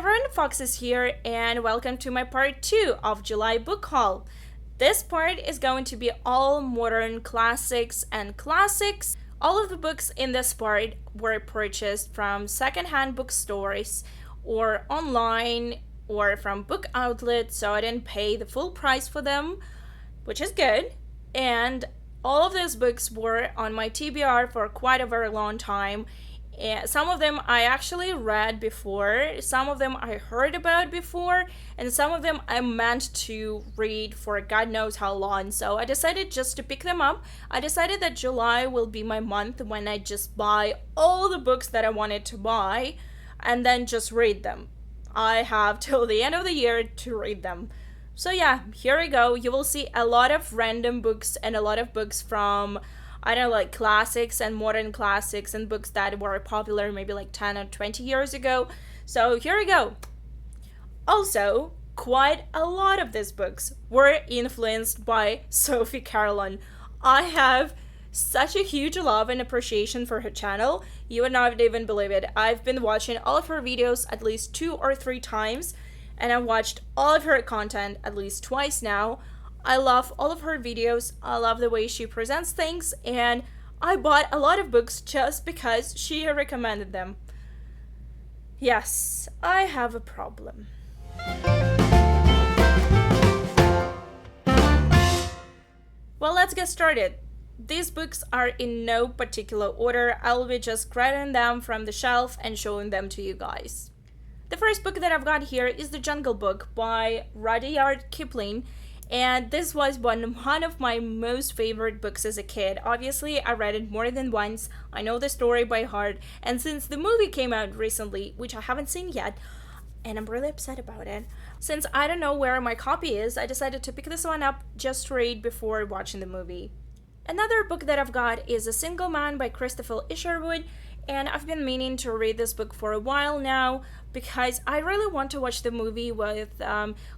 everyone, Fox is here, and welcome to my part 2 of July book haul. This part is going to be all modern classics and classics. All of the books in this part were purchased from secondhand bookstores or online or from book outlets, so I didn't pay the full price for them, which is good. And all of these books were on my TBR for quite a very long time. And some of them I actually read before, some of them I heard about before, and some of them I meant to read for God knows how long. So I decided just to pick them up. I decided that July will be my month when I just buy all the books that I wanted to buy and then just read them. I have till the end of the year to read them. So yeah, here we go. You will see a lot of random books and a lot of books from, I don't know, like classics and modern classics and books that were popular maybe like 10 or 20 years ago. So here we go. Also, quite a lot of these books were influenced by Sophie Carlon. I have such a huge love and appreciation for her channel. You would not even believe it. I've been watching all of her videos at least 2 or 3 times, and I've watched all of her content at least twice now. I love all of her videos. I love the way she presents things, and I bought a lot of books just because she recommended them. Yes, I have a problem. Well, let's get started. These books are in no particular order. I'll be just grabbing them from the shelf and showing them to you guys. The first book that I've got here is The Jungle Book by Rudyard Kipling. And this was one of my most favorite books as a kid. Obviously, I read it more than once. I know the story by heart. And since the movie came out recently, which I haven't seen yet, and I'm really upset about it, since I don't know where my copy is, I decided to pick this one up just to read before watching the movie. Another book that I've got is A Single Man by Christopher Isherwood. And I've been meaning to read this book for a while now because I really want to watch the movie with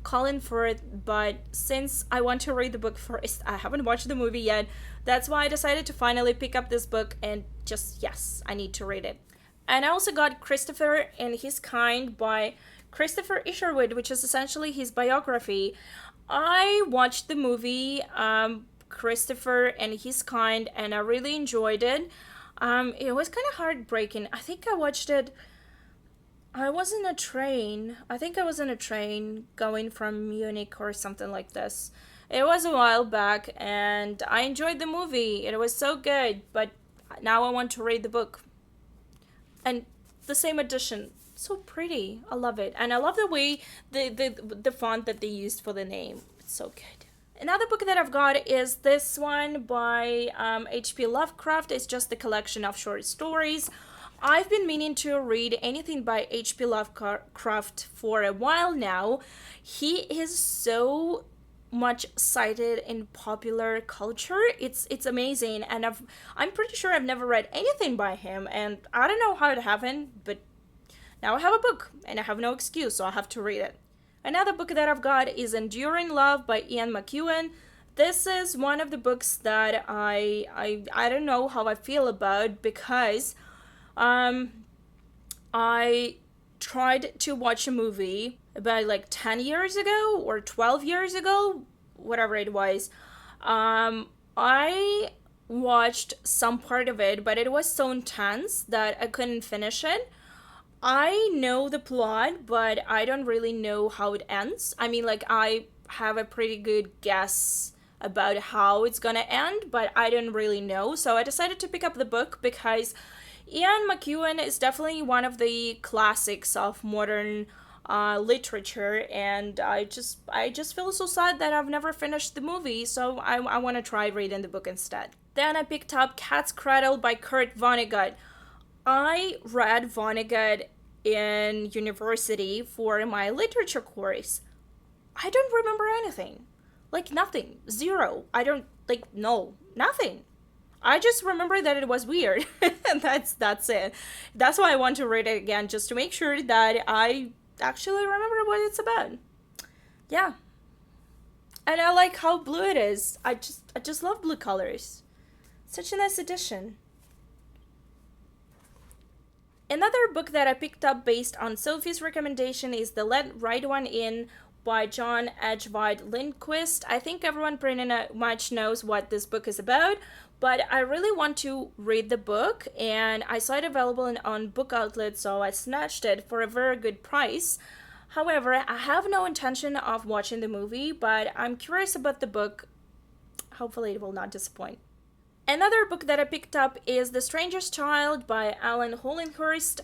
Colin Firth, but since I want to read the book first, I haven't watched the movie yet. That's why I decided to finally pick up this book and just, yes, I need to read it. And I also got Christopher and His Kind by Christopher Isherwood, which is essentially his biography. I watched the movie Christopher and His Kind, and I really enjoyed it. It was kind of heartbreaking. I think I watched it. I was in a train. I think I was in a train going from Munich or something like this. It was a while back, and I enjoyed the movie. It was so good, but now I want to read the book. And the same edition, so pretty. I love it, and I love the way the font that they used for the name. It's so good. Another book that I've got is this one by H.P. Lovecraft. It's just a collection of short stories. I've been meaning to read anything by H.P. Lovecraft for a while now. He is so much cited in popular culture. It's amazing, and I'm pretty sure I've never read anything by him, and I don't know how it happened, but now I have a book, and I have no excuse, so I have to read it. Another book that I've got is Enduring Love by Ian McEwan. This is one of the books that I don't know how I feel about because I tried to watch a movie about like 10 years ago or 12 years ago, whatever it was. I watched some part of it, but it was so intense that I couldn't finish it. I know the plot, but I don't really know how it ends. I mean, like, I have a pretty good guess about how it's gonna end, but I don't really know. So I decided to pick up the book because Ian McEwan is definitely one of the classics of modern literature, and I just feel so sad that I've never finished the movie, so I want to try reading the book instead. Then I picked up Cat's Cradle by Kurt Vonnegut. I read Vonnegut in university for my literature course. I don't remember anything. Like nothing. Zero. I don't, like, no. Nothing. I just remember that it was weird. And that's it. That's why I want to read it again, just to make sure that I actually remember what it's about. Yeah. And I like how blue it is. I just love blue colors. Such a nice addition. Another book that I picked up based on Sophie's recommendation is The Let Right One In by John Edgewood Lindquist. I think everyone pretty much knows what this book is about, but I really want to read the book, and I saw it available on book outlets, so I snatched it for a very good price. However, I have no intention of watching the movie, but I'm curious about the book. Hopefully, it will not disappoint. Another book that I picked up is The Stranger's Child by Alan Hollinghurst.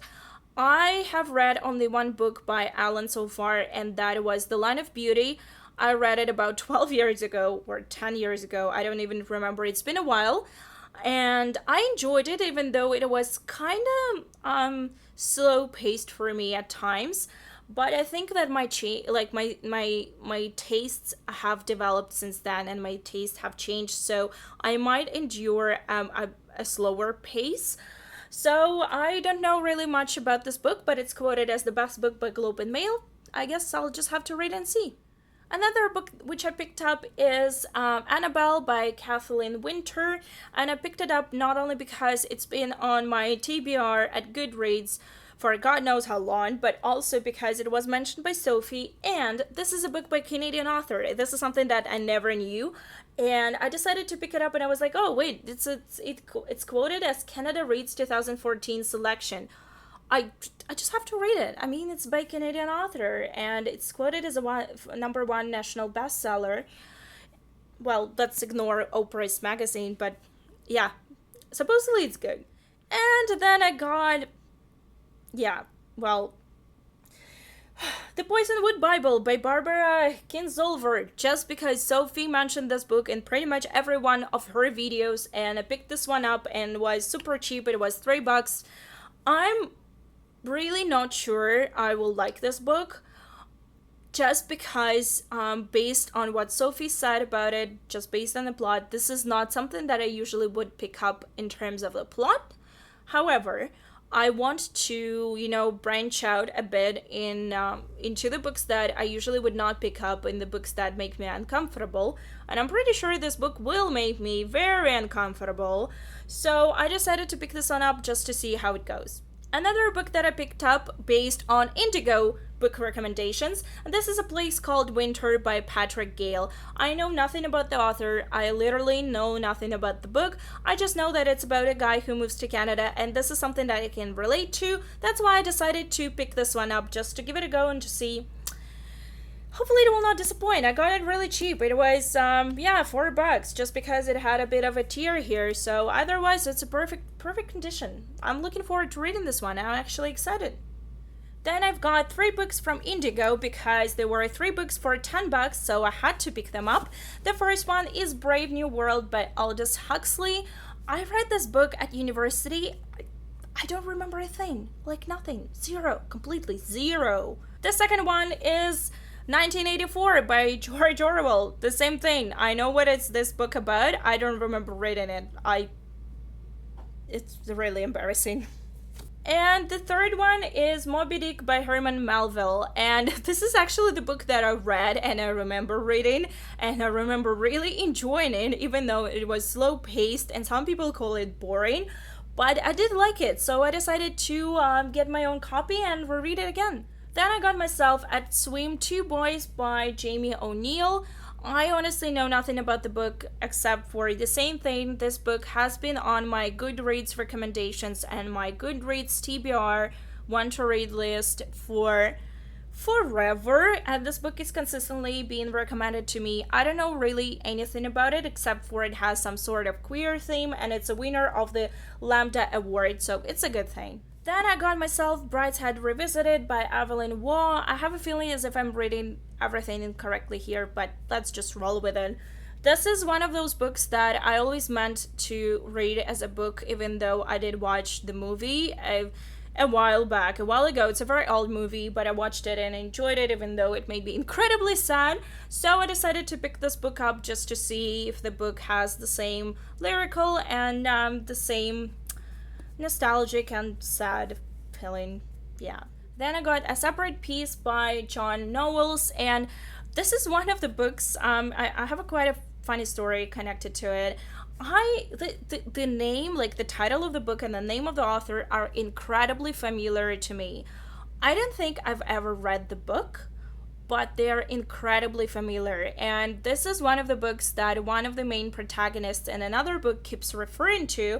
I have read only one book by Alan so far, and that was The Line of Beauty. I read it about 12 years ago, or 10 years ago. I don't even remember. It's been a while. And I enjoyed it, even though it was kind of slow paced for me at times. But I think that my tastes have developed since then, and my tastes have changed, so I might endure a slower pace. So I don't know really much about this book, but it's quoted as the best book by Globe and Mail. I guess I'll just have to read and see. Another book which I picked up is Annabelle by Kathleen Winter, and I picked it up not only because it's been on my TBR at Goodreads for God knows how long, but also because it was mentioned by Sophie, and this is a book by a Canadian author. This is something that I never knew, and I decided to pick it up, and I was like, oh wait, it's quoted as Canada Reads 2014 selection. I just have to read it. I mean, it's by a Canadian author, and it's quoted as a #1 national bestseller. Well, let's ignore Oprah's magazine, but yeah, supposedly it's good. And then I got, The Poisonwood Bible by Barbara Kinzolver, just because Sophie mentioned this book in pretty much every one of her videos, and I picked this one up and it was super cheap. It was $3. I'm really not sure I will like this book, just because based on what Sophie said about it, just based on the plot, this is not something that I usually would pick up in terms of the plot. However, I want to, branch out a bit into the books that I usually would not pick up, in the books that make me uncomfortable, and I'm pretty sure this book will make me very uncomfortable, so I decided to pick this one up just to see how it goes. Another book that I picked up based on Indigo book recommendations, and this is A Place Called Winter by Patrick Gale. I know nothing about the author. I literally know nothing about the book. I just know that it's about a guy who moves to Canada, and this is something that I can relate to. That's why I decided to pick this one up, just to give it a go and to see. Hopefully it will not disappoint. I got it really cheap. It was, $4, just because it had a bit of a tear here. So otherwise, it's a perfect condition. I'm looking forward to reading this one. I'm actually excited. Then I've got 3 books from Indigo, because there were 3 books for $10, so I had to pick them up. The first one is Brave New World by Aldous Huxley. I read this book at university. I don't remember a thing. Like nothing. Zero. Completely zero. The second one is 1984 by George Orwell. The same thing. I know what it's this book about. I don't remember reading it. It's really embarrassing. And the third one is Moby Dick by Herman Melville. And this is actually the book that I read and I remember reading and I remember really enjoying it, even though it was slow paced and some people call it boring. But I did like it, so I decided to get my own copy and reread it again. Then I got myself At Swim 2 Boys by Jamie O'Neill. I honestly know nothing about the book except for the same thing. This book has been on my Goodreads recommendations and my Goodreads TBR want to read list for forever, and this book is consistently being recommended to me. I don't know really anything about it except for it has some sort of queer theme and it's a winner of the Lambda Award, so it's a good thing. Then I got myself Brideshead Revisited by Evelyn Waugh. I have a feeling as if I'm reading everything incorrectly here, but let's just roll with it. This is one of those books that I always meant to read as a book, even though I did watch the movie a while ago. It's a very old movie, but I watched it and enjoyed it, even though it made me incredibly sad. So I decided to pick this book up just to see if the book has the same lyrical and the same nostalgic and sad feeling. Yeah. Then I got A Separate Piece by John Knowles, and this is one of the books, I have quite a funny story connected to it. the name, like the title of the book and the name of the author are incredibly familiar to me. I don't think I've ever read the book, but they're incredibly familiar. And this is one of the books that one of the main protagonists in another book keeps referring to.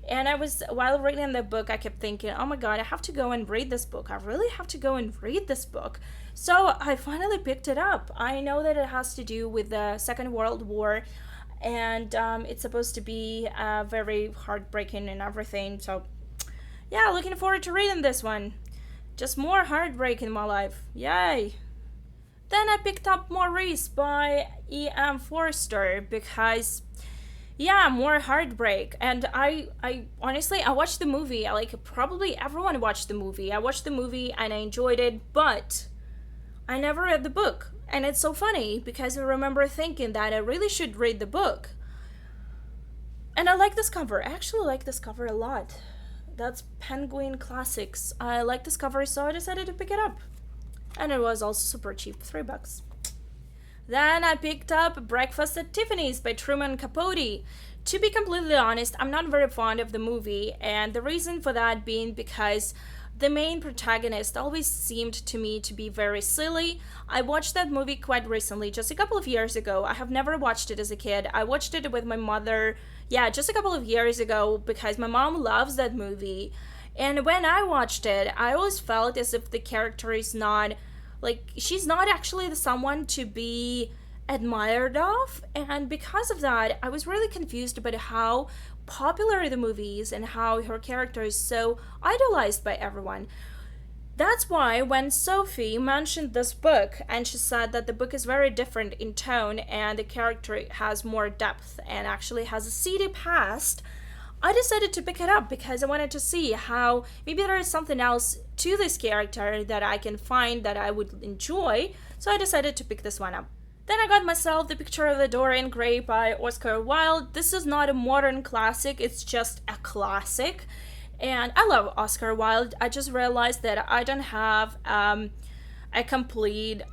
And while reading the book, I kept thinking, oh my god, I have to go and read this book. I really have to go and read this book. So I finally picked it up. I know that it has to do with the Second World War, and it's supposed to be very heartbreaking and everything. So yeah, looking forward to reading this one. Just more heartbreak in my life. Yay! Then I picked up Maurice by E.M. Forster because, yeah, more heartbreak. And I honestly, I watched the movie. Like, probably everyone watched the movie. I watched the movie and I enjoyed it, but I never read the book. And it's so funny because I remember thinking that I really should read the book. And I like this cover. I actually like this cover a lot. That's Penguin Classics. I like this cover, so I decided to pick it up. And it was also super cheap, $3. Then I picked up Breakfast at Tiffany's by Truman Capote. To be completely honest, I'm not very fond of the movie, and the reason for that being because the main protagonist always seemed to me to be very silly. I watched that movie quite recently, just a couple of years ago. I have never watched it as a kid. I watched it with my mother, just a couple of years ago because my mom loves that movie. And when I watched it, I always felt as if the character is not, like, she's not actually someone to be admired of. And because of that, I was really confused about how popular the movie is and how her character is so idolized by everyone. That's why when Sophie mentioned this book and she said that the book is very different in tone and the character has more depth and actually has a seedy past, I decided to pick it up because I wanted to see how maybe there is something else to this character that I can find that I would enjoy. So I decided to pick this one up. Then I got myself The Picture of the Dorian Gray by Oscar Wilde. This is not a modern classic, it's just a classic. And I love Oscar Wilde. I just realized that I don't have a complete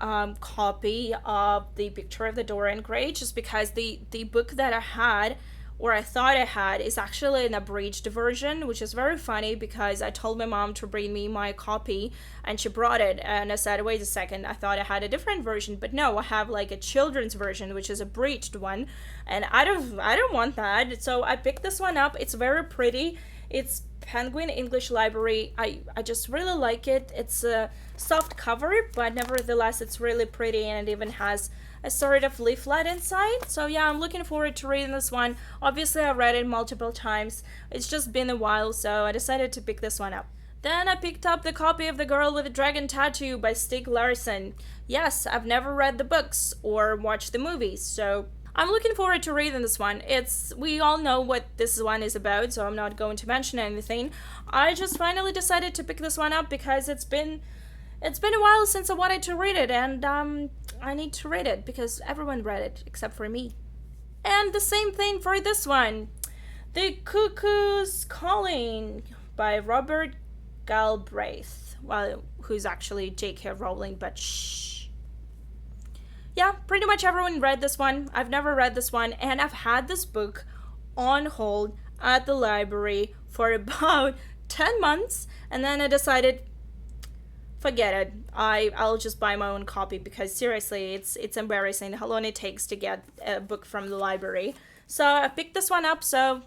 copy of The Picture of the Dorian Gray just because the book that I had, or I thought I had, is actually an abridged version, which is very funny because I told my mom to bring me my copy and she brought it and I said, wait a second, I thought I had a different version, but no, I have like a children's version, which is a abridged one, and I don't want that. So I picked this one up. It's very pretty. It's Penguin English Library. I just really like it. It's a soft cover, but nevertheless it's really pretty, and it even has a sort of leaflet inside. So yeah, I'm looking forward to reading this one. Obviously I read it multiple times. It's just been a while, so I decided to pick this one up. Then I picked up the copy of The Girl with the Dragon Tattoo by Stieg Larsson. Yes, I've never read the books or watched the movies, so I'm looking forward to reading this one. We all know what this one is about, so I'm not going to mention anything. I just finally decided to pick this one up because it's been a while since I wanted to read it, and I need to read it because everyone read it except for me. And the same thing for this one, The Cuckoo's Calling by Robert Galbraith. Well, who's actually J.K. Rowling, but shh. Yeah, pretty much everyone read this one. I've never read this one, and I've had this book on hold at the library for about 10 months, and then I decided, forget it. I'll just buy my own copy because seriously, it's embarrassing how long it takes to get a book from the library. So I picked this one up, so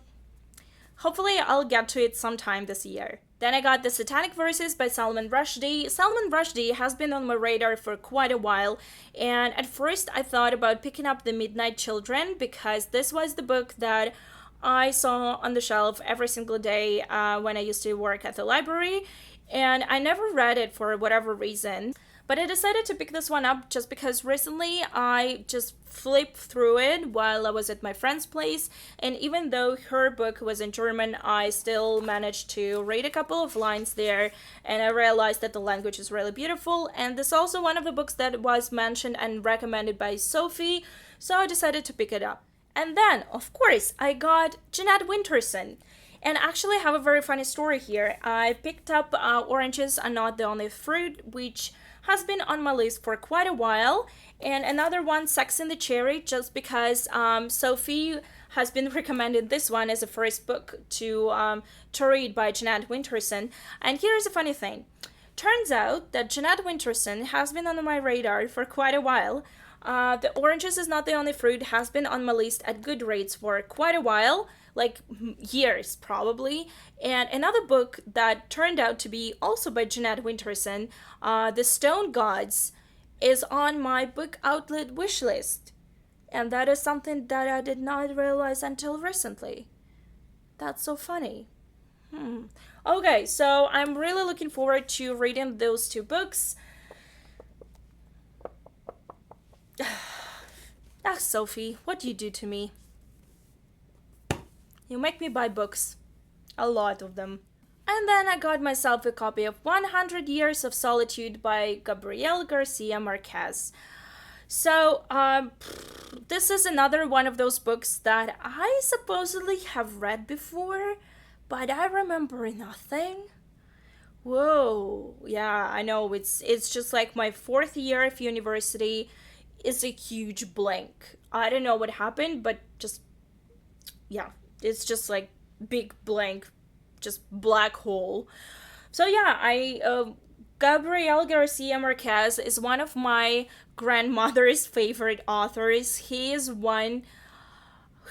hopefully I'll get to it sometime this year. Then I got The Satanic Verses by Salman Rushdie. Salman Rushdie has been on my radar for quite a while, and at first I thought about picking up The Midnight Children because this was the book that I saw on the shelf every single day when I used to work at the library, and I never read it for whatever reason. But I decided to pick this one up just because recently I just flipped through it while I was at my friend's place, and even though her book was in German, I still managed to read a couple of lines there, and I realized that the language is really beautiful, and this is also one of the books that was mentioned and recommended by Sophie, so I decided to pick it up. And then, of course, I got Jeanette Winterson. And actually I have a very funny story here. I picked up Oranges Are Not the Only Fruit, which has been on my list for quite a while, and another one, Sex and the Cherry, just because Sophie has been recommended this one as a first book to read by Jeanette Winterson. And here's a funny thing. Turns out that Jeanette Winterson has been on my radar for quite a while. The Oranges is Not the Only Fruit has been on my list at Goodreads for quite a while, like years probably. And another book that turned out to be also by Jeanette Winterson, The Stone Gods, is on my book outlet wish list. And that is something that I did not realize until recently. That's so funny. Okay, so I'm really looking forward to reading those two books. Ah, Sophie, what do you do to me? You make me buy books. A lot of them. And then I got myself a copy of 100 Years of Solitude by Gabriel Garcia Marquez. So, this is another one of those books that I supposedly have read before, but I remember nothing. Whoa, yeah, I know, it's just like my 4th year of university is a huge blank. I don't know what happened, but just, yeah, it's just like big blank, just black hole. So yeah, Gabriel Garcia Marquez is one of my grandmother's favorite authors. He is one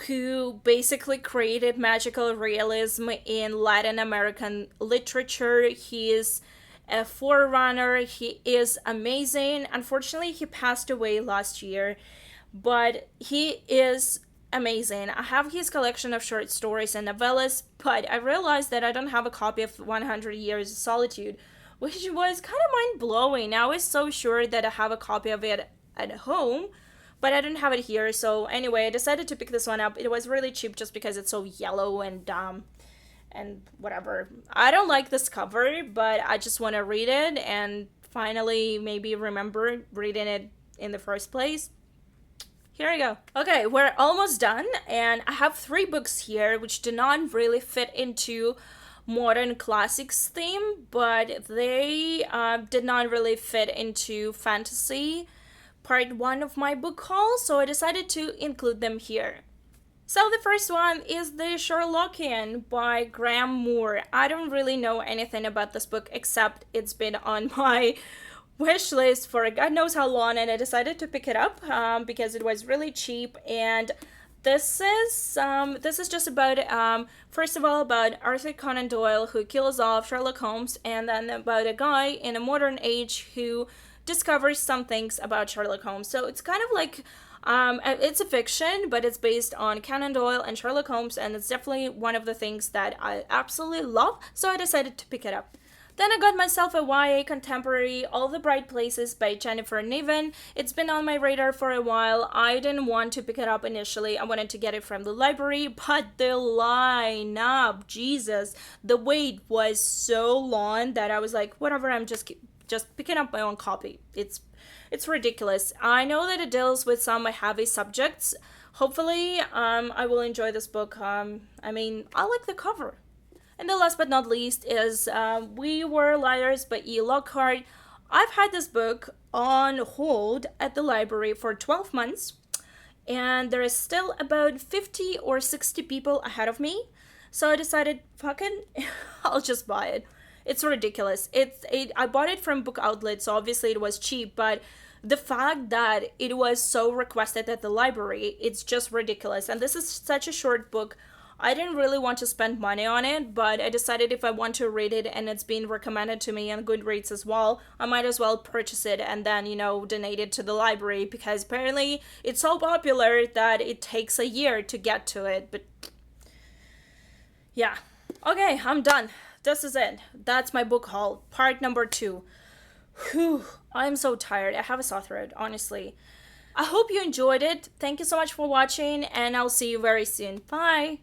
who basically created magical realism in Latin American literature. He is a forerunner. He is amazing. Unfortunately, he passed away last year, but he is amazing. I have his collection of short stories and novellas, but I realized that I don't have a copy of 100 Years of Solitude, which was kind of mind-blowing. I was so sure that I have a copy of it at home, but I didn't have it here. So anyway, I decided to pick this one up. It was really cheap just because it's so yellow and whatever. I don't like this cover, but I just want to read it and finally maybe remember reading it in the first place. Here I go. Okay, we're almost done, and I have 3 books here which do not really fit into modern classics theme, but they did not really fit into fantasy part 1 of my book haul, so I decided to include them here. So the first one is The Sherlockian by Graham Moore. I don't really know anything about this book except it's been on my wish list for God knows how long, and I decided to pick it up because it was really cheap. And this is just about first of all about Arthur Conan Doyle, who kills off Sherlock Holmes, and then about a guy in a modern age who discovers some things about Sherlock Holmes. So it's kind of like it's a fiction, but it's based on Conan Doyle and Sherlock Holmes, and it's definitely one of the things that I absolutely love, so I decided to pick it up. Then I got myself a YA contemporary, All the Bright Places by Jennifer Niven. It's been on my radar for a while. I didn't want to pick it up initially. I wanted to get it from the library, but the lineup, Jesus, the wait was so long that I was like, whatever, I'm just picking up my own copy. It's ridiculous. I know that it deals with some heavy subjects. Hopefully, I will enjoy this book. I like the cover. And the last but not least is We Were Liars by E. Lockhart. I've had this book on hold at the library for 12 months, and there is still about 50 or 60 people ahead of me. So I decided, fuck it, I'll just buy it. It's ridiculous. I bought it from Book Outlet, so obviously it was cheap, but the fact that it was so requested at the library, it's just ridiculous. And this is such a short book. I didn't really want to spend money on it, but I decided if I want to read it and it's being recommended to me on Goodreads as well, I might as well purchase it and then, donate it to the library, because apparently it's so popular that it takes a year to get to it. But yeah. Okay, I'm done. This is it. That's my book haul, part number 2. Whew, I'm so tired. I have a sore throat, honestly. I hope you enjoyed it. Thank you so much for watching, and I'll see you very soon. Bye!